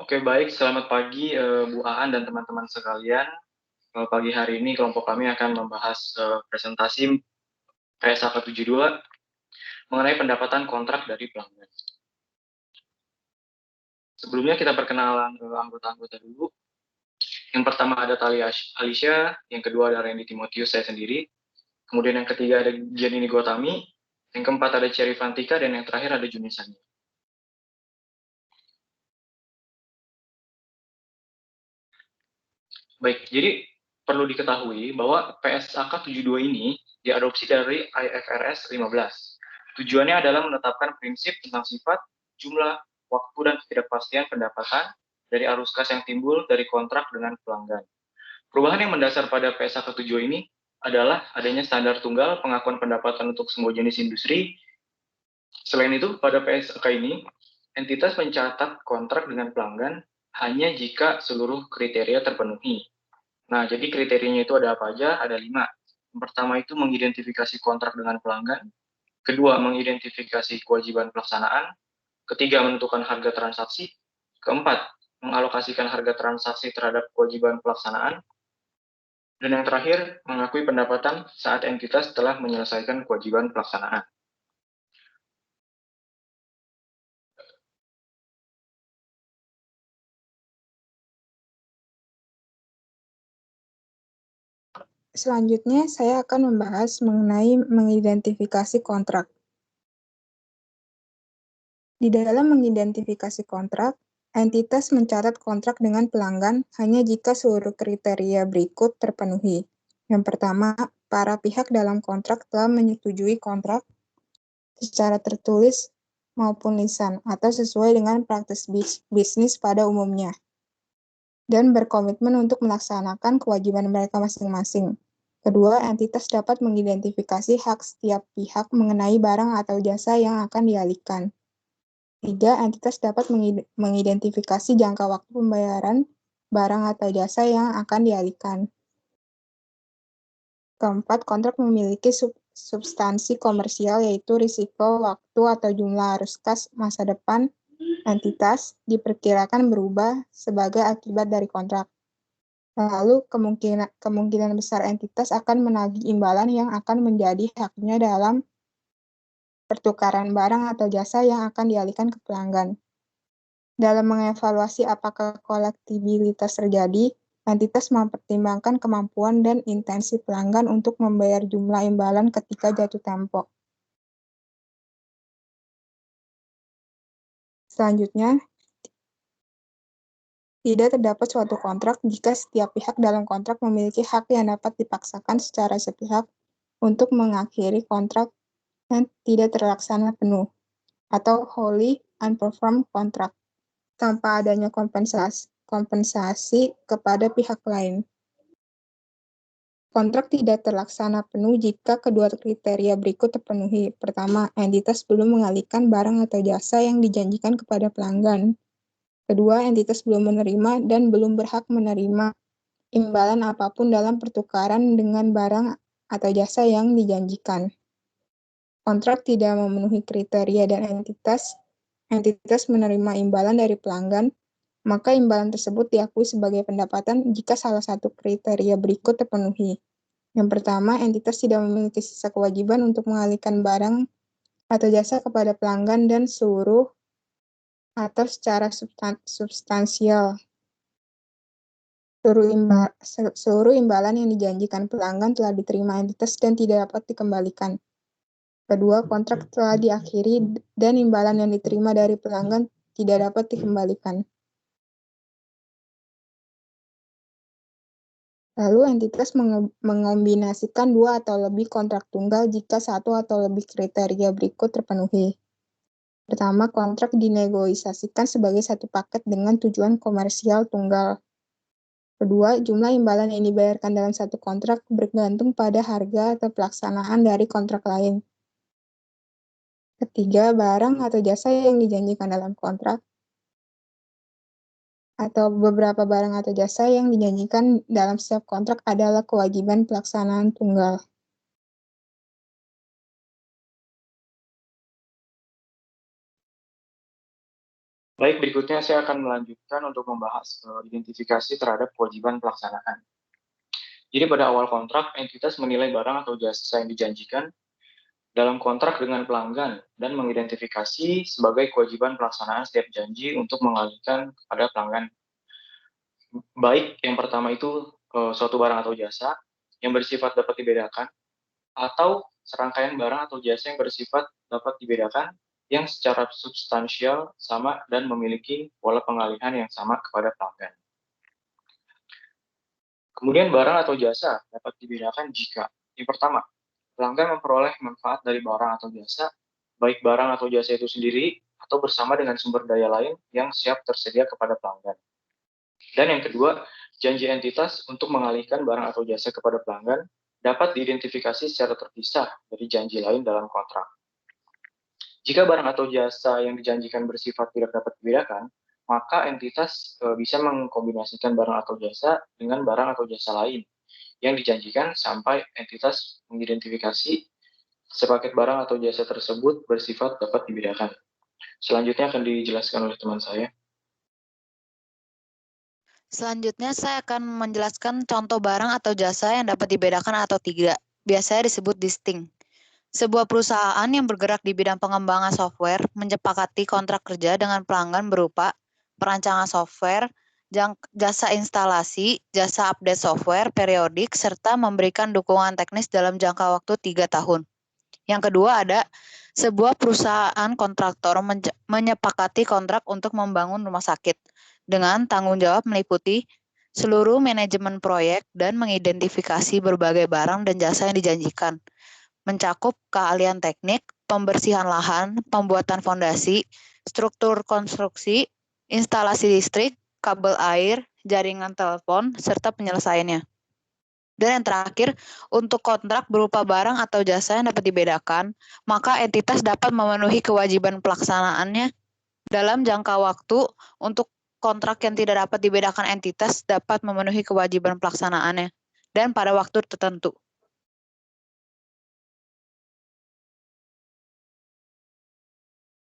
Oke, baik. Selamat pagi, Bu Aan dan teman-teman sekalian. Pagi hari ini kelompok kami akan membahas, presentasi PSAK 72 mengenai pendapatan kontrak dari pelanggan. Sebelumnya kita perkenalan, anggota-anggota dulu. Yang pertama ada Alicia, yang kedua ada Randy Timotius, saya sendiri. Kemudian yang ketiga ada Gianini Gotami, yang keempat ada Cherry Fantika, dan yang terakhir ada Juni Sani. Baik, jadi perlu diketahui bahwa PSAK 72 ini diadopsi dari IFRS 15. Tujuannya adalah menetapkan prinsip tentang sifat, jumlah, waktu, dan ketidakpastian pendapatan dari arus kas yang timbul dari kontrak dengan pelanggan. Perubahan yang mendasar pada PSAK 72 ini adalah adanya standar tunggal pengakuan pendapatan untuk semua jenis industri. Selain itu, pada PSAK ini, entitas mencatat kontrak dengan pelanggan hanya jika seluruh kriteria terpenuhi. Nah, jadi kriterianya itu ada apa aja? Ada 5. Yang pertama itu mengidentifikasi kontrak dengan pelanggan. Kedua, mengidentifikasi kewajiban pelaksanaan. Ketiga, menentukan harga transaksi. Keempat, mengalokasikan harga transaksi terhadap kewajiban pelaksanaan. Dan yang terakhir, mengakui pendapatan saat entitas telah menyelesaikan kewajiban pelaksanaan. Selanjutnya, saya akan membahas mengenai mengidentifikasi kontrak. Di dalam mengidentifikasi kontrak, entitas mencatat kontrak dengan pelanggan hanya jika seluruh kriteria berikut terpenuhi. Yang pertama, para pihak dalam kontrak telah menyetujui kontrak secara tertulis maupun lisan atau sesuai dengan praktis bisnis pada umumnya dan berkomitmen untuk melaksanakan kewajiban mereka masing-masing. Kedua, entitas dapat mengidentifikasi hak setiap pihak mengenai barang atau jasa yang akan dialihkan. Tiga, entitas dapat mengidentifikasi jangka waktu pembayaran barang atau jasa yang akan dialihkan. Keempat, kontrak memiliki substansi komersial, yaitu risiko, waktu, atau jumlah arus kas masa depan entitas diperkirakan berubah sebagai akibat dari kontrak. Lalu, kemungkinan besar entitas akan menagih imbalan yang akan menjadi haknya dalam pertukaran barang atau jasa yang akan dialihkan ke pelanggan. Dalam mengevaluasi apakah kolektibilitas terjadi, entitas mempertimbangkan kemampuan dan intensi pelanggan untuk membayar jumlah imbalan ketika jatuh tempo. Selanjutnya, tidak terdapat suatu kontrak jika setiap pihak dalam kontrak memiliki hak yang dapat dipaksakan secara sepihak untuk mengakhiri kontrak yang tidak terlaksana penuh, atau wholly unperformed contract, tanpa adanya kompensasi kepada pihak lain. Kontrak tidak terlaksana penuh jika kedua kriteria berikut terpenuhi. Pertama, entitas belum mengalihkan barang atau jasa yang dijanjikan kepada pelanggan. Kedua, entitas belum menerima dan belum berhak menerima imbalan apapun dalam pertukaran dengan barang atau jasa yang dijanjikan. Kontrak tidak memenuhi kriteria dan entitas menerima imbalan dari pelanggan, maka imbalan tersebut diakui sebagai pendapatan jika salah satu kriteria berikut terpenuhi. Yang pertama, entitas tidak memiliki sisa kewajiban untuk mengalihkan barang atau jasa kepada pelanggan dan seluruh atau secara substansial. Seluruh imbalan yang dijanjikan pelanggan telah diterima entitas dan tidak dapat dikembalikan. Kedua, kontrak telah diakhiri dan imbalan yang diterima dari pelanggan tidak dapat dikembalikan. Lalu entitas mengombinasikan dua atau lebih kontrak tunggal jika satu atau lebih kriteria berikut terpenuhi. Pertama, kontrak dinegosiasikan sebagai satu paket dengan tujuan komersial tunggal. Kedua, jumlah imbalan yang dibayarkan dalam satu kontrak bergantung pada harga atau pelaksanaan dari kontrak lain. Ketiga, barang atau jasa yang dijanjikan dalam kontrak atau beberapa barang atau jasa yang dijanjikan dalam setiap kontrak adalah kewajiban pelaksanaan tunggal. Baik, berikutnya saya akan melanjutkan untuk membahas identifikasi terhadap kewajiban pelaksanaan. Jadi pada awal kontrak, entitas menilai barang atau jasa yang dijanjikan dalam kontrak dengan pelanggan dan mengidentifikasi sebagai kewajiban pelaksanaan setiap janji untuk mengalihkan kepada pelanggan. Baik, yang pertama itu suatu barang atau jasa yang bersifat dapat dibedakan, atau serangkaian barang atau jasa yang bersifat dapat dibedakan yang secara substansial sama dan memiliki pola pengalihan yang sama kepada pelanggan. Kemudian barang atau jasa dapat dibedakan jika yang pertama, pelanggan memperoleh manfaat dari barang atau jasa, baik barang atau jasa itu sendiri atau bersama dengan sumber daya lain yang siap tersedia kepada pelanggan. Dan yang kedua, janji entitas untuk mengalihkan barang atau jasa kepada pelanggan dapat diidentifikasi secara terpisah dari janji lain dalam kontrak. Jika barang atau jasa yang dijanjikan bersifat tidak dapat dibedakan, maka entitas bisa mengkombinasikan barang atau jasa dengan barang atau jasa lain yang dijanjikan sampai entitas mengidentifikasi sepaket barang atau jasa tersebut bersifat dapat dibedakan. Selanjutnya akan dijelaskan oleh teman saya. Selanjutnya saya akan menjelaskan contoh barang atau jasa yang dapat dibedakan atau tidak. Biasanya disebut distinct. Sebuah perusahaan yang bergerak di bidang pengembangan software menyepakati kontrak kerja dengan pelanggan berupa perancangan software, jasa instalasi, jasa update software periodik, serta memberikan dukungan teknis dalam jangka waktu 3 tahun. Yang kedua ada sebuah perusahaan kontraktor menyepakati kontrak untuk membangun rumah sakit dengan tanggung jawab meliputi seluruh manajemen proyek dan mengidentifikasi berbagai barang dan jasa yang dijanjikan, mencakup keahlian teknik, pembersihan lahan, pembuatan fondasi, struktur konstruksi, instalasi listrik, kabel air, jaringan telepon, serta penyelesaiannya. Dan yang terakhir, untuk kontrak berupa barang atau jasa yang dapat dibedakan, maka entitas dapat memenuhi kewajiban pelaksanaannya dalam jangka waktu. Untuk kontrak yang tidak dapat dibedakan, entitas dapat memenuhi kewajiban pelaksanaannya dan pada waktu tertentu.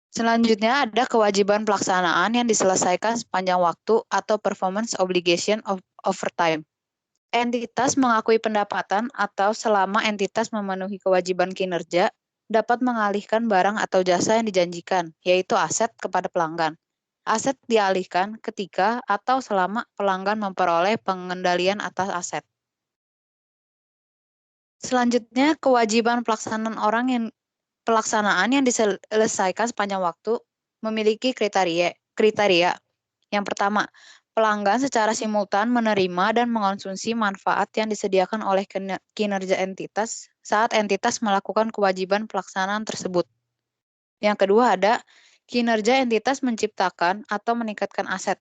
Selanjutnya ada kewajiban pelaksanaan yang diselesaikan sepanjang waktu atau performance obligation over time. Entitas mengakui pendapatan atau selama entitas memenuhi kewajiban kinerja dapat mengalihkan barang atau jasa yang dijanjikan, yaitu aset kepada pelanggan. Aset dialihkan ketika atau selama pelanggan memperoleh pengendalian atas aset. Selanjutnya, kewajiban pelaksanaan yang diselesaikan sepanjang waktu memiliki kriteria. Yang pertama, pelanggan secara simultan menerima dan mengonsumsi manfaat yang disediakan oleh kinerja entitas saat entitas melakukan kewajiban pelaksanaan tersebut. Yang kedua ada kinerja entitas menciptakan atau meningkatkan aset.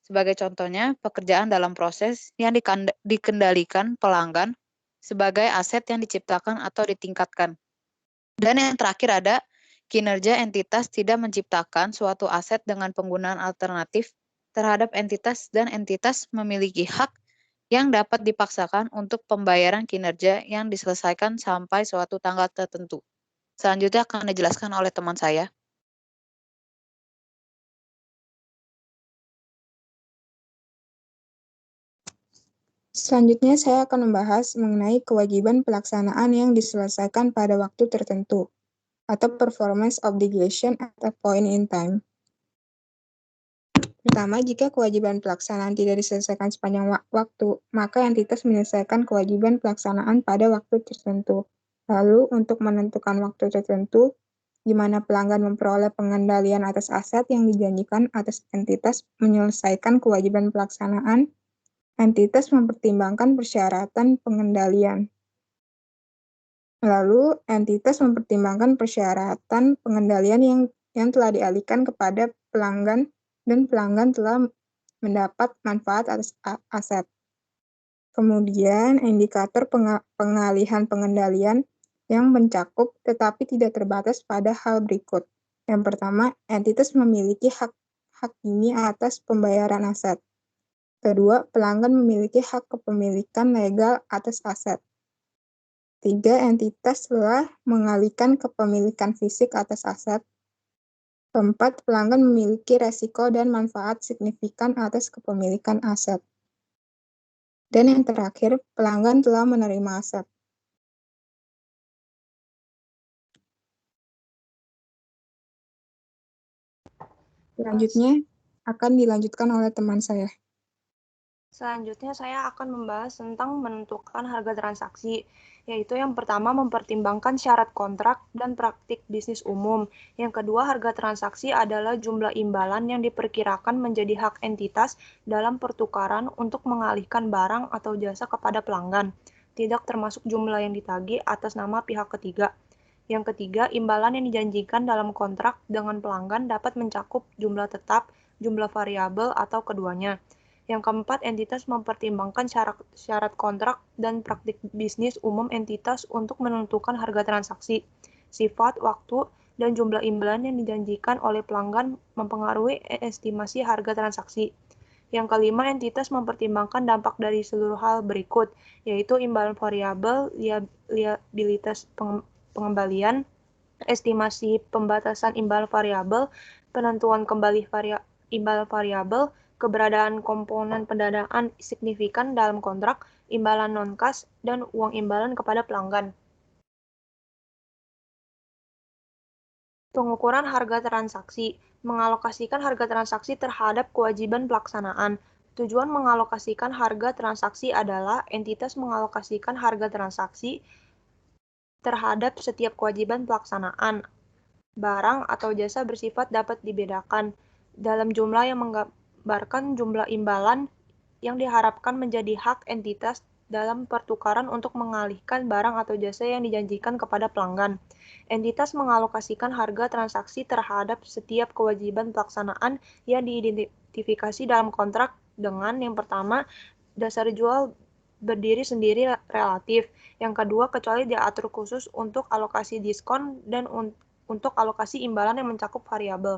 Sebagai contohnya, pekerjaan dalam proses yang dikendalikan pelanggan sebagai aset yang diciptakan atau ditingkatkan. Dan yang terakhir ada kinerja entitas tidak menciptakan suatu aset dengan penggunaan alternatif terhadap entitas dan entitas memiliki hak yang dapat dipaksakan untuk pembayaran kinerja yang diselesaikan sampai suatu tanggal tertentu. Selanjutnya akan dijelaskan oleh teman saya. Selanjutnya, saya akan membahas mengenai kewajiban pelaksanaan yang diselesaikan pada waktu tertentu, atau performance obligation at a point in time. Pertama, jika kewajiban pelaksanaan tidak diselesaikan sepanjang waktu, maka entitas menyelesaikan kewajiban pelaksanaan pada waktu tertentu. Lalu, untuk menentukan waktu tertentu, di mana pelanggan memperoleh pengendalian atas aset yang dijanjikan atas entitas menyelesaikan kewajiban pelaksanaan, entitas mempertimbangkan persyaratan pengendalian. Lalu, entitas mempertimbangkan persyaratan pengendalian yang telah dialihkan kepada pelanggan dan pelanggan telah mendapat manfaat atas aset. Kemudian, indikator pengalihan pengendalian yang mencakup tetapi tidak terbatas pada hal berikut. Yang pertama, entitas memiliki hak ini atas pembayaran aset. Kedua, pelanggan memiliki hak kepemilikan legal atas aset. 3. Entitas telah mengalihkan kepemilikan fisik atas aset. Keempat, pelanggan memiliki resiko dan manfaat signifikan atas kepemilikan aset. Dan yang terakhir, pelanggan telah menerima aset. Selanjutnya akan dilanjutkan oleh teman saya. Selanjutnya saya akan membahas tentang menentukan harga transaksi, yaitu yang pertama mempertimbangkan syarat kontrak dan praktik bisnis umum. Yang kedua, harga transaksi adalah jumlah imbalan yang diperkirakan menjadi hak entitas dalam pertukaran untuk mengalihkan barang atau jasa kepada pelanggan, tidak termasuk jumlah yang ditagih atas nama pihak ketiga. Yang ketiga, imbalan yang dijanjikan dalam kontrak dengan pelanggan dapat mencakup jumlah tetap, jumlah variabel, atau keduanya. Yang keempat, entitas mempertimbangkan syarat kontrak dan praktik bisnis umum entitas untuk menentukan harga transaksi. Sifat, waktu, dan jumlah imbalan yang dijanjikan oleh pelanggan mempengaruhi estimasi harga transaksi. Yang kelima, entitas mempertimbangkan dampak dari seluruh hal berikut, yaitu imbalan variabel, liabilitas pengembalian, estimasi pembatasan imbal variabel, penentuan kembali imbal variabel, keberadaan komponen pendanaan signifikan dalam kontrak, imbalan non-kas, dan uang imbalan kepada pelanggan. Pengukuran harga transaksi. Mengalokasikan harga transaksi terhadap kewajiban pelaksanaan. Tujuan mengalokasikan harga transaksi adalah entitas mengalokasikan harga transaksi terhadap setiap kewajiban pelaksanaan. Barang atau jasa bersifat dapat dibedakan dalam jumlah yang menggambarkan jumlah imbalan yang diharapkan menjadi hak entitas dalam pertukaran untuk mengalihkan barang atau jasa yang dijanjikan kepada pelanggan. Entitas mengalokasikan harga transaksi terhadap setiap kewajiban pelaksanaan yang diidentifikasi dalam kontrak dengan yang pertama, dasar jual berdiri sendiri relatif. Yang kedua, kecuali diatur khusus untuk alokasi diskon dan untuk alokasi imbalan yang mencakup variabel.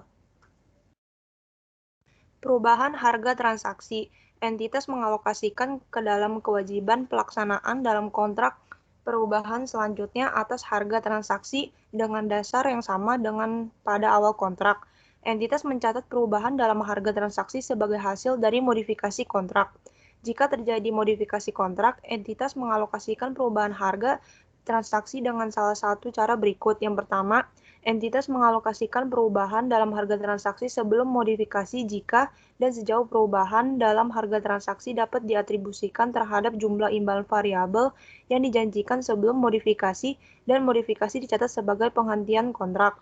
Perubahan harga transaksi. Entitas mengalokasikan ke dalam kewajiban pelaksanaan dalam kontrak perubahan selanjutnya atas harga transaksi dengan dasar yang sama dengan pada awal kontrak. Entitas mencatat perubahan dalam harga transaksi sebagai hasil dari modifikasi kontrak. Jika terjadi modifikasi kontrak, entitas mengalokasikan perubahan harga transaksi dengan salah satu cara berikut. Yang pertama, entitas mengalokasikan perubahan dalam harga transaksi sebelum modifikasi jika dan sejauh perubahan dalam harga transaksi dapat diatribusikan terhadap jumlah imbalan variabel yang dijanjikan sebelum modifikasi dan modifikasi dicatat sebagai penghentian kontrak.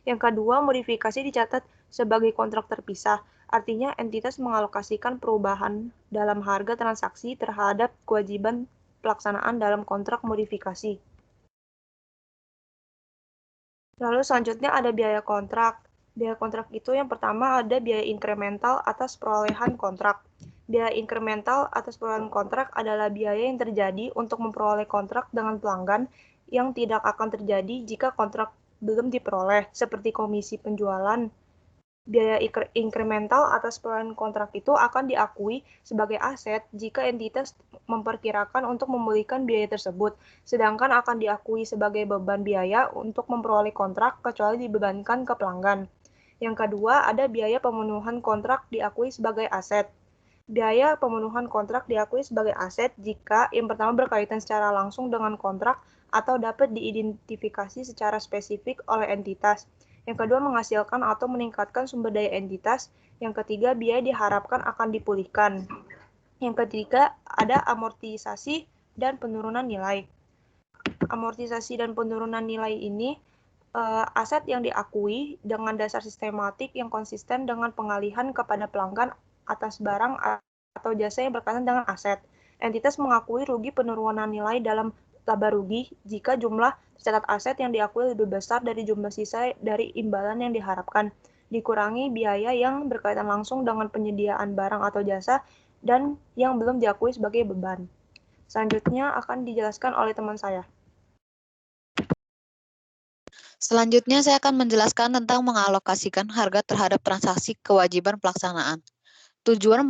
Yang kedua, modifikasi dicatat sebagai kontrak terpisah. Artinya, entitas mengalokasikan perubahan dalam harga transaksi terhadap kewajiban pelaksanaan dalam kontrak modifikasi. Lalu selanjutnya ada biaya kontrak. Biaya kontrak itu yang pertama ada biaya inkremental atas perolehan kontrak. Biaya inkremental atas perolehan kontrak adalah biaya yang terjadi untuk memperoleh kontrak dengan pelanggan yang tidak akan terjadi jika kontrak belum diperoleh, seperti komisi penjualan. Biaya inkremental atas perolehan kontrak itu akan diakui sebagai aset jika entitas memperkirakan untuk memulihkan biaya tersebut, sedangkan akan diakui sebagai beban biaya untuk memperoleh kontrak kecuali dibebankan ke pelanggan. Yang kedua, ada biaya pemenuhan kontrak diakui sebagai aset. Biaya pemenuhan kontrak diakui sebagai aset jika yang pertama berkaitan secara langsung dengan kontrak atau dapat diidentifikasi secara spesifik oleh entitas. Yang kedua, menghasilkan atau meningkatkan sumber daya entitas. Yang ketiga, biaya diharapkan akan dipulihkan. Yang ketiga, ada amortisasi dan penurunan nilai. Amortisasi dan penurunan nilai ini aset yang diakui dengan dasar sistematik yang konsisten dengan pengalihan kepada pelanggan atas barang atau jasa yang berkaitan dengan aset. Entitas mengakui rugi penurunan nilai dalam laba rugi jika jumlah tercatat aset yang diakui lebih besar dari jumlah sisa dari imbalan yang diharapkan, dikurangi biaya yang berkaitan langsung dengan penyediaan barang atau jasa dan yang belum diakui sebagai beban. Selanjutnya akan dijelaskan oleh teman saya. Selanjutnya saya akan menjelaskan tentang mengalokasikan harga terhadap transaksi kewajiban pelaksanaan. Tujuan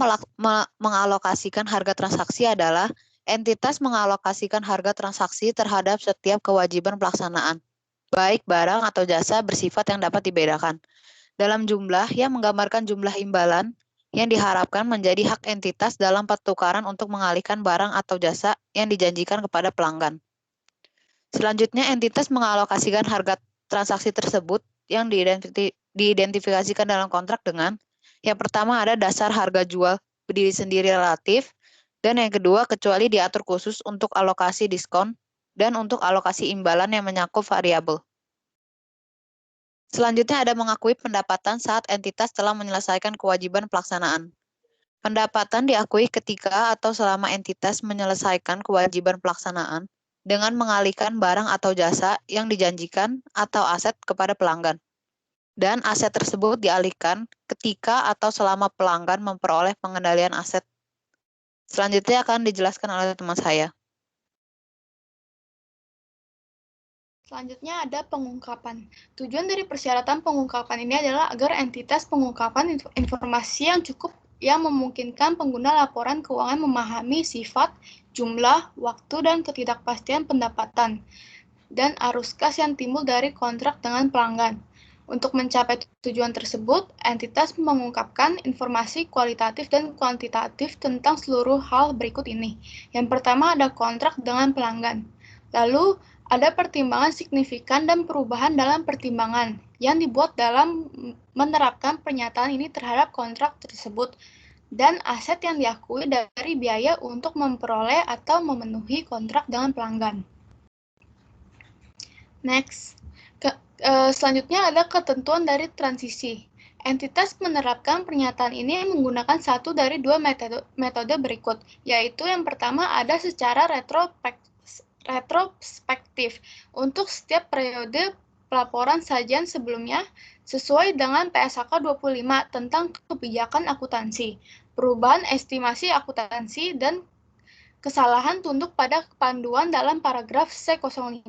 mengalokasikan harga transaksi adalah entitas mengalokasikan harga transaksi terhadap setiap kewajiban pelaksanaan, baik barang atau jasa bersifat yang dapat dibedakan. dalam jumlah yang menggambarkan jumlah imbalan yang diharapkan menjadi hak entitas dalam pertukaran untuk mengalihkan barang atau jasa yang dijanjikan kepada pelanggan. Selanjutnya, entitas mengalokasikan harga transaksi tersebut yang diidentifikasikan dalam kontrak dengan yang pertama ada dasar harga jual berdiri sendiri relatif, dan yang kedua kecuali diatur khusus untuk alokasi diskon dan untuk alokasi imbalan yang mencakup variabel. Selanjutnya ada mengakui pendapatan saat entitas telah menyelesaikan kewajiban pelaksanaan. Pendapatan diakui ketika atau selama entitas menyelesaikan kewajiban pelaksanaan dengan mengalihkan barang atau jasa yang dijanjikan atau aset kepada pelanggan. Dan aset tersebut dialihkan ketika atau selama pelanggan memperoleh pengendalian aset. Selanjutnya akan dijelaskan oleh teman saya. Selanjutnya ada pengungkapan. Tujuan dari persyaratan pengungkapan ini adalah agar entitas pengungkapan informasi yang cukup yang memungkinkan pengguna laporan keuangan memahami sifat, jumlah, waktu, dan ketidakpastian pendapatan, dan arus kas yang timbul dari kontrak dengan pelanggan. Untuk mencapai tujuan tersebut, entitas mengungkapkan informasi kualitatif dan kuantitatif tentang seluruh hal berikut ini. Yang pertama ada kontrak dengan pelanggan. Lalu, ada pertimbangan signifikan dan perubahan dalam pertimbangan yang dibuat dalam menerapkan pernyataan ini terhadap kontrak tersebut, dan aset yang diakui dari biaya untuk memperoleh atau memenuhi kontrak dengan pelanggan. Next, selanjutnya ada ketentuan dari transisi. Entitas menerapkan pernyataan ini menggunakan satu dari dua metode berikut, yaitu yang pertama ada secara retrospektif untuk setiap periode pelaporan sajian sebelumnya sesuai dengan PSAK 25 tentang kebijakan akuntansi, perubahan estimasi akuntansi, dan kesalahan tunduk pada panduan dalam paragraf C05.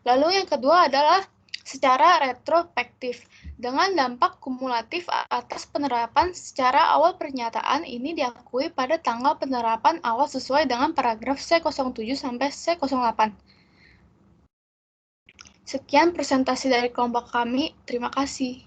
Lalu yang kedua adalah secara retrospektif dengan dampak kumulatif atas penerapan secara awal pernyataan ini diakui pada tanggal penerapan awal sesuai dengan paragraf C07 sampai C08. Sekian presentasi dari kelompok kami. Terima kasih.